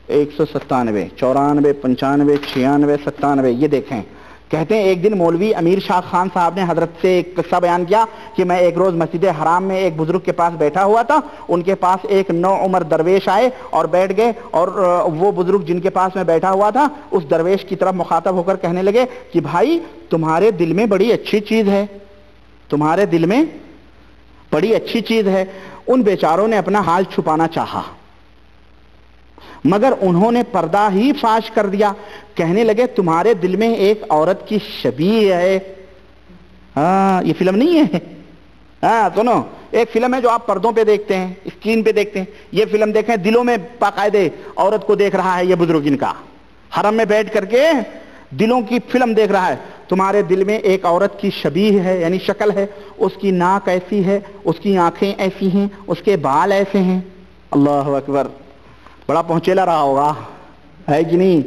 197 94 95 96 97 یہ دیکھیں. کہتے ہیں ایک دن مولوی امیر شاہ خان صاحب نے حضرت سے ایک قصہ بیان کیا کہ میں ایک روز مسجد حرام میں ایک بزرگ کے پاس بیٹھا ہوا تھا. ان کے پاس ایک نوعمر درویش آئے اور بیٹھ گئے، اور وہ بزرگ جن کے پاس میں بیٹھا ہوا تھا اس درویش کی طرف مخاطب ہو کر کہنے لگے کہ بھائی تمہارے دل میں بڑی اچھی چیز ہے، تمہارے دل میں بڑی اچھی چیز ہے. ان بیچاروں نے اپنا حال چھپانا چاہا مگر انہوں نے پردہ ہی فاش کر دیا. کہنے لگے تمہارے دل میں ایک عورت کی شبیہ ہے. ہاں یہ فلم نہیں ہے، ہاں سنو، ایک فلم ہے جو آپ پردوں پہ دیکھتے ہیں، اسکرین پہ دیکھتے ہیں. یہ فلم دیکھیں، دلوں میں باقاعدے عورت کو دیکھ رہا ہے یہ بزرگ، ان کا حرم میں بیٹھ کر کے دلوں کی فلم دیکھ رہا ہے. تمہارے دل میں ایک عورت کی شبیہ ہے، یعنی شکل ہے، اس کی ناک ایسی ہے، اس کی آنکھیں ایسی ہیں، اس کے بال ایسے ہیں. اللہ اکبر، بڑا پہنچیلا رہا ہوگا ہے کہ نہیں؟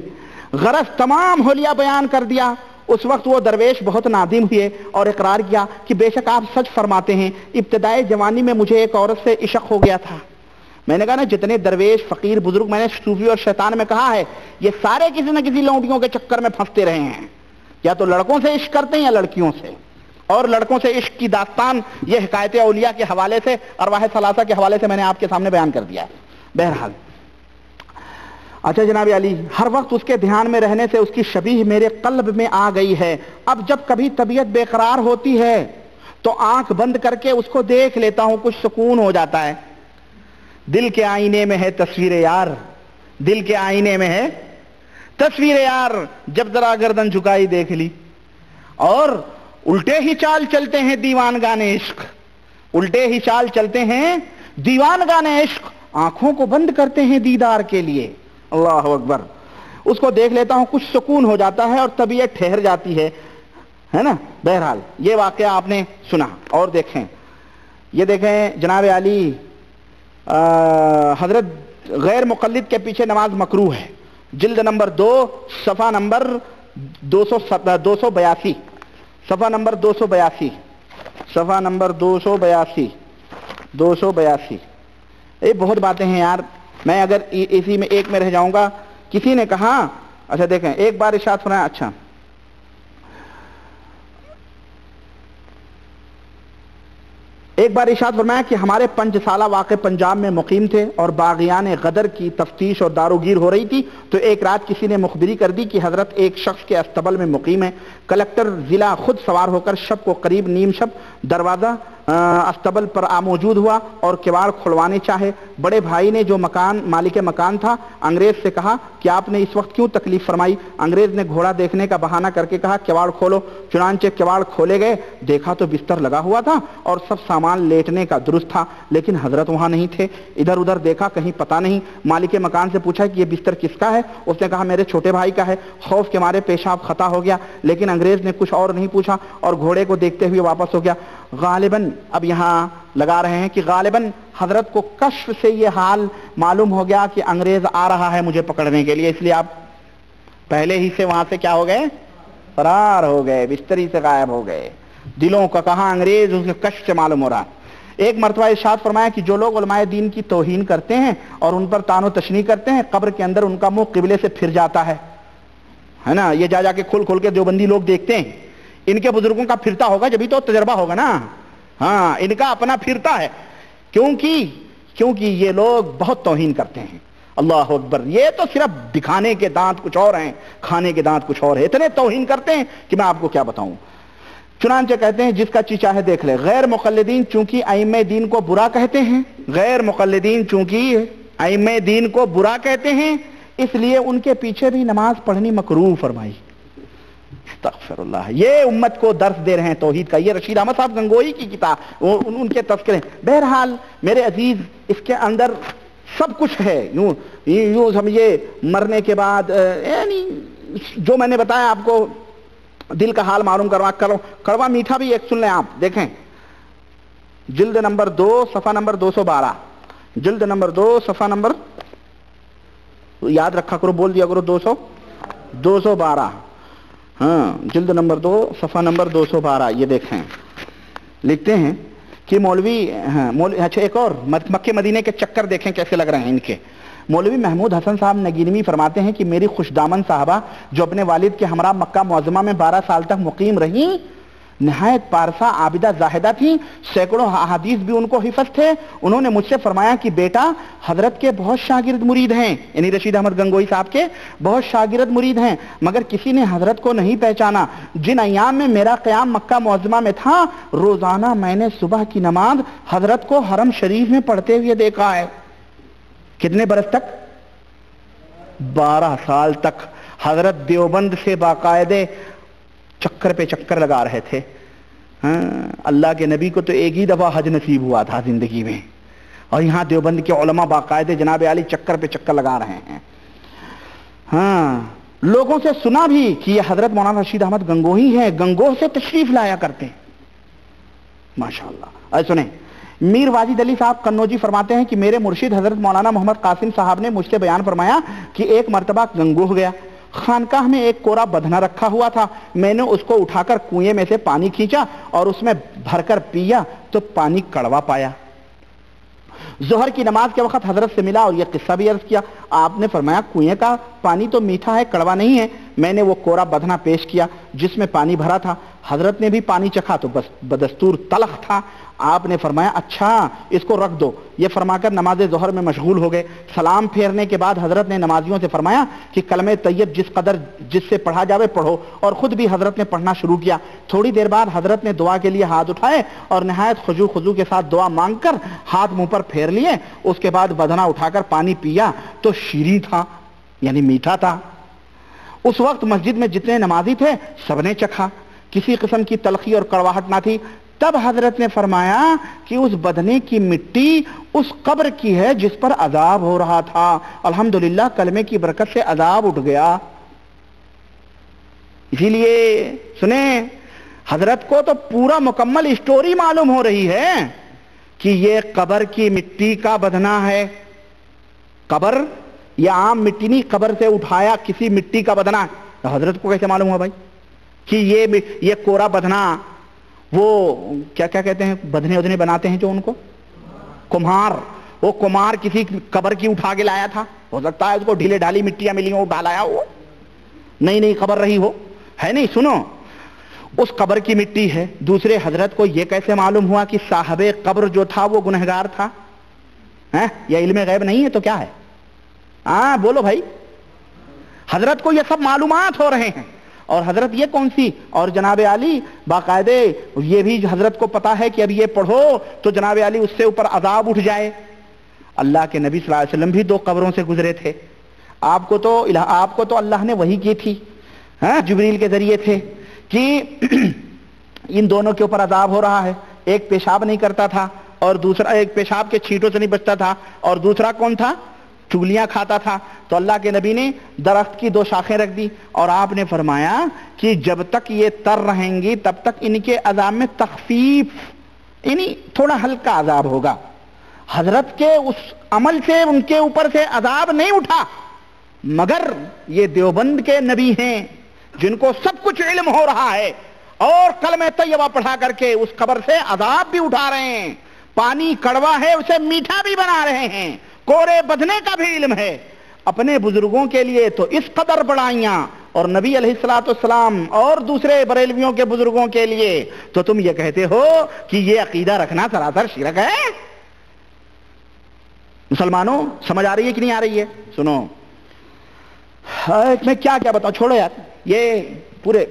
غرض تمام حلیہ بیان کر دیا. اس وقت وہ درویش بہت نادم ہوئے اور اقرار کیا کہ بے شک آپ سچ فرماتے ہیں، ابتدائے جوانی میں مجھے ایک عورت سے عشق ہو گیا تھا. میں نے کہا نا جتنے درویش فقیر بزرگ میں نے صوفی اور شیطان میں کہا ہے یہ سارے کسی نہ کسی لونڈیوں کے چکر میں پھنستے رہے ہیں، یا تو لڑکوں سے عشق کرتے ہیں یا لڑکیوں سے. اور لڑکوں سے عشق کی داستان یہ حکایت اولیاء کے حوالے سے، ارواح ثلاثہ کے حوالے سے میں نے آپ کے سامنے بیان کر دیا ہے. بہرحال اچھا جناب علی، ہر وقت اس کے دھیان میں رہنے سے اس کی شبیہ میرے قلب میں آ گئی ہے. اب جب کبھی طبیعت بے قرار ہوتی ہے تو آنکھ بند کر کے اس کو دیکھ لیتا ہوں، کچھ سکون ہو جاتا ہے. دل کے آئینے میں ہے تصویر یار، دل کے آئینے میں ہے تصویر یار، جب ذرا گردن جھکائی دیکھ لی. اور الٹے ہی چال چلتے ہیں دیوان گانے عشق، الٹے ہی چال چلتے ہیں دیوان گانے عشق، آنکھوں کو بند کرتے ہیں دیدار کے لیے. اللہ اکبر. اس کو دیکھ لیتا ہوں، کچھ سکون ہو جاتا ہے اور طبیعت ٹھہر جاتی ہے نا. بہرحال یہ واقعہ آپ نے سنا. اور دیکھیں، یہ دیکھیں جناب علی، حضرت غیر مقلد کے پیچھے نماز مکروہ ہے، جلد نمبر 2 صفحہ نمبر 282، صفحہ نمبر 282، صفحہ نمبر 282. یہ بہت باتیں ہیں یار، میں اگر اسی میں ایک میں رہ جاؤں گا. کسی نے کہا، اچھا دیکھیں، ایک بار ارشاد فرمایا، اچھا ایک بار ارشاد فرمایا کہ ہمارے 5 سالہ واقع پنجاب میں مقیم تھے اور باغیان غدر کی تفتیش اور داروگیر ہو رہی تھی تو ایک رات کسی نے مخبری کر دی کہ حضرت ایک شخص کے استبل میں مقیم ہے. کلکٹر ضلع خود سوار ہو کر شب کو قریب نیم شب دروازہ استبل پر موجود ہوا اور کواڑ کھلوانے چاہے. بڑے بھائی نے جو مالک مکان تھا انگریز سے کہا کہ آپ نے اس وقت کیوں تکلیف فرمائی. انگریز نے گھوڑا دیکھنے کا بہانہ کر کے کہا کواڑ کھولو. چنانچہ کواڑ کھولے گئے، دیکھا تو بستر لگا ہوا تھا اور سب سامان لیٹنے کا درست تھا، لیکن حضرت وہاں نہیں تھے. ادھر ادھر دیکھا، کہیں پتہ نہیں. مالک مکان سے پوچھا کہ یہ بستر کس کا ہے؟ اس نے کہا میرے چھوٹے بھائی کا ہے. خوف کے مارے پیشاب خطا ہو گیا، لیکن انگریز نے کچھ اور نہیں پوچھا اور گھوڑے کو دیکھتے ہوئے واپس ہو گیا. غالباً اب یہاں لگا رہے ہیں کہ غالباً حضرت کو کشف سے یہ حال معلوم ہو گیا کہ انگریز آ رہا ہے مجھے پکڑنے کے لیے، اس لیے آپ پہلے ہی سے وہاں سے کیا ہو گئے؟ فرار ہو گئے، بستری سے غائب ہو گئے. دلوں کا کہاں انگریز، اس کے کشف سے معلوم ہو رہا. ایک مرتبہ ارشاد فرمایا کہ جو لوگ علماء دین کی توہین کرتے ہیں اور ان پر طعن و تشنیع کرتے ہیں، قبر کے اندر ان کا منہ قبلے سے پھر جاتا ہے نا. یہ جا کے کھل کے دیوبندی لوگ دیکھتے ہیں، ان کے بزرگوں کا پھرتا ہوگا جبھی تو تجربہ ہوگا نا. ہاں ان کا اپنا پھرتا ہے، کیونکہ یہ لوگ بہت توہین کرتے ہیں. اللہ اکبر. یہ تو صرف دکھانے کے دانت کچھ اور ہیں، کھانے کے دانت کچھ اور ہے. اتنے توہین کرتے ہیں کہ میں آپ کو کیا بتاؤں. چنانچہ کہتے ہیں جس کا چی چاہے دیکھ لے. غیر مقلدین چونکہ ائمہ دین کو برا کہتے ہیں، غیر مقلدین چونکہ ائمہ دین کو برا کہتے ہیں، اس لیے ان کے پیچھے بھی نماز پڑھنی مکروہ فرمائی. استغفر اللہ. یہ امت کو درس دے رہے ہیں توحید کا. یہ رشید احمد صاحب گنگوئی کی کتاب، ان کے تذکرے. بہرحال میرے عزیز، اس کے اندر سب کچھ ہے. یوں سمجھے مرنے کے بعد، یعنی جو میں نے بتایا آپ کو دل کا حال معلوم کرو. کڑوا میٹھا بھی ایک سن لیں آپ. دیکھیں جلد نمبر 2 صفحہ نمبر 212، جلد نمبر 2 صفحہ نمبر، یاد رکھا کرو، بول دیا کرو 212. ہاں جلد نمبر 2 صفحہ نمبر 212. یہ دیکھیں لکھتے ہیں کہ مولوی، اچھا ایک اور، مکے مدینے کے چکر دیکھیں کیسے لگ رہے ہیں ان کے. मौलवी महमूद हसन साहब नगीनवी फरमाते हैं कि मेरी खुशदामन साहबा जो अपने वालिद के हमरा मक्का मुअज़्ज़मा में 12 साल तक मुकीम रही, नहायत पारसा आबिदा जाहिदा थी, सैकड़ों अहादीस भी उनको हिफज थे। उन्होंने मुझसे फरमाया कि बेटा हजरत के बहुत शागिर्द मुरीद हैं, यानी रशीद अहमद गंगोही साहब के बहुत शागिर्द मुरीद हैं, मगर किसी ने हजरत को नहीं पहचाना। जिन अयाम में मेरा क़याम मक्का मुअज़्ज़मा में था, रोजाना मैंने सुबह की नमाज हजरत को हरम शरीफ में पढ़ते हुए देखा है। कितने बरस तक? 12 साल तक हजरत देवबंद से बाकायदे चक्कर पे चक्कर लगा रहे थे। हाँ, अल्लाह के नबी को तो एक ही दफा हज नसीब हुआ था जिंदगी में, और यहाँ देवबंद के उलमा बाकायदे जनाब आली चक्कर पे चक्कर लगा रहे हैं। हाँ, लोगों से सुना भी कि ये हजरत मौलाना रशीद अहमद गंगोही है, गंगोह से तशरीफ लाया करते हैं। माशाअल्लाह। सुने, मीर वाजिद अली साहब कन्नौजी फरमाते हैं कि मेरे मुर्शिद हजरत मौलाना मोहम्मद कासिम साहब ने मुझसे बयान फरमाया कि एक मरतबा गंगोह गया, खानकाह में एक कोरा बधना रखा हुआ था, मैंने उसको उठाकर कुएं में से पानी खींचा और उसमें भरकर पिया तो पानी कड़वा पाया। जोहर की नमाज के वक्त हजरत से मिला और यह किस्सा भी अर्ज किया। आपने फरमाया कुएं का पानी तो मीठा है, कड़वा नहीं है। मैंने वो कोरा बधना पेश किया जिसमें पानी भरा था, हजरत ने भी पानी चखा तो बस बदस्तूर तलख था। आपने फरमाया अच्छा इसको रख दो। ये फरमाकर नमाज जोहर में मशगूल हो गए। सलाम फेरने के बाद हजरत ने नमाजियों से फरमाया कि कलमे तैयब जिस कदर जिससे पढ़ा जावे पढ़ो, और खुद भी हजरत ने पढ़ना शुरू किया। थोड़ी देर बाद हजरत ने दुआ के लिए हाथ उठाए और नहायत खुजू के साथ दुआ मांगकर हाथ मुंह पर फेर लिए। उसके बाद बधना उठाकर पानी पिया तो शीरी था, यानी मीठा था। उस वक्त मस्जिद में जितने नमाजी थे सबने चखा, किसी किस्म की तलखी और कड़वाहट ना थी। तब हजरत ने फरमाया कि उस बदने की मिट्टी उस कब्र की है जिस पर अजाब हो रहा था। अल्हम्दुलिल्लाह कलमे की बरकत से अजाब उठ गया। इसीलिए सुने, हजरत को तो पूरा मुकम्मल स्टोरी मालूम हो रही है कि ये कब्र की मिट्टी का बदना है। कब्र या आम मिट्टी नहीं, कब्र से उठाया किसी मिट्टी का बदना। तो हजरत को कैसे मालूम हुआ भाई कि ये कोरा बदना, वो क्या क्या कहते हैं, बदने उदने बनाते हैं जो उनको, कुम्हार, वो कुम्हार किसी कब्र की उठा के लाया था। हो सकता है उसको ढीले ढाली मिट्टियां मिली हो, उठा लाया हो, नई कब्र रही हो, है नहीं। सुनो, उस कब्र की मिट्टी है। दूसरे हजरत को यह कैसे मालूम हुआ कि साहबे कब्र जो था वो गुनहगार था? है या इल्मे गैब नहीं है तो क्या है? हाँ बोलो भाई। हजरत को ये सब मालूमात हो रहे हैं, और हजरत ये कौन सी, और जनाब आली बाकायदे ये भी हजरत को पता है कि अब ये पढ़ो तो जनाब आली उससे ऊपर अजाब उठ जाए। अल्लाह के नबी सल्लल्लाहु अलैहि वसल्लम भी 2 कब्रों से गुजरे थे। आपको तो अल्लाह ने वही की थी, जिब्रील के जरिए थे कि इन दोनों के ऊपर अजाब हो रहा है। एक पेशाब नहीं करता था और दूसरा, एक पेशाब के छींटों से नहीं बचता था, और दूसरा कौन था, चुगलियां खाता था। तो अल्लाह के नबी ने दरख्त की 2 शाखें रख दी और आपने फरमाया कि जब तक ये तर रहेंगी तब तक इनके अजाब में तखफीफ, यानी थोड़ा हल्का अजाब होगा। हजरत के उस अमल से उनके ऊपर से अजाब नहीं उठा, मगर ये देवबंद के नबी हैं जिनको सब कुछ इल्म हो रहा है, और कलमे तैयबा पढ़ा करके उस कब्र से अजाब भी उठा रहे हैं। पानी कड़वा है उसे मीठा भी बना रहे हैं, कोरे बदने का भी इल्म है। अपने बुजुर्गों के लिए तो इस कदर बड़ाइयां, और नबी अलैहिस्सलाम और दूसरे बरेलवियों के बुजुर्गों के लिए तो तुम ये कहते हो कि ये अकीदा रखना सरासर शिरक है। मुसलमानों समझ आ रही है कि नहीं आ रही है? सुनो, मैं क्या क्या बताऊं, छोड़ो यार, ये पूरे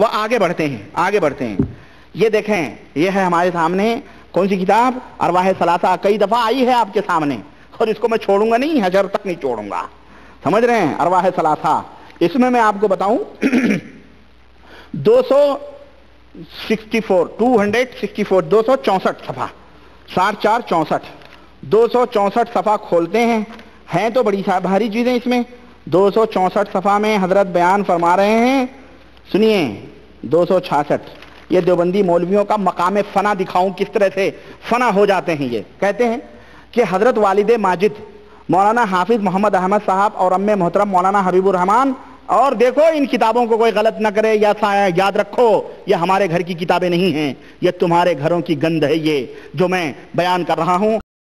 आगे बढ़ते हैं। ये देखें, ये है हमारे सामने कौन सी किताब, अरवाह सलासा, कई दफा आई है आपके सामने, और इसको मैं छोड़ूंगा नहीं, हजर तक नहीं छोड़ूंगा, समझ रहे हैं? अरवाह सलासा, इसमें मैं आपको बताऊं 264 सफा, 64 264 सफा खोलते हैं तो बड़ी भारी चीजें इसमें। 264 सफा में हजरत बयान फरमा रहे हैं, सुनिए 266, ये देवबंदी मौलवियों का मकाम फना दिखाऊं किस तरह से फना हो जाते हैं। ये कहते हैं कि हजरत वालिदे माजिद मौलाना हाफिज मोहम्मद अहमद साहब और अम्मे मोहतरम मौलाना हबीबुर रहमान, और देखो इन किताबों को कोई गलत न करे, या याद रखो ये हमारे घर की किताबें नहीं हैं, ये तुम्हारे घरों की गंध है, ये जो मैं बयान कर रहा हूं।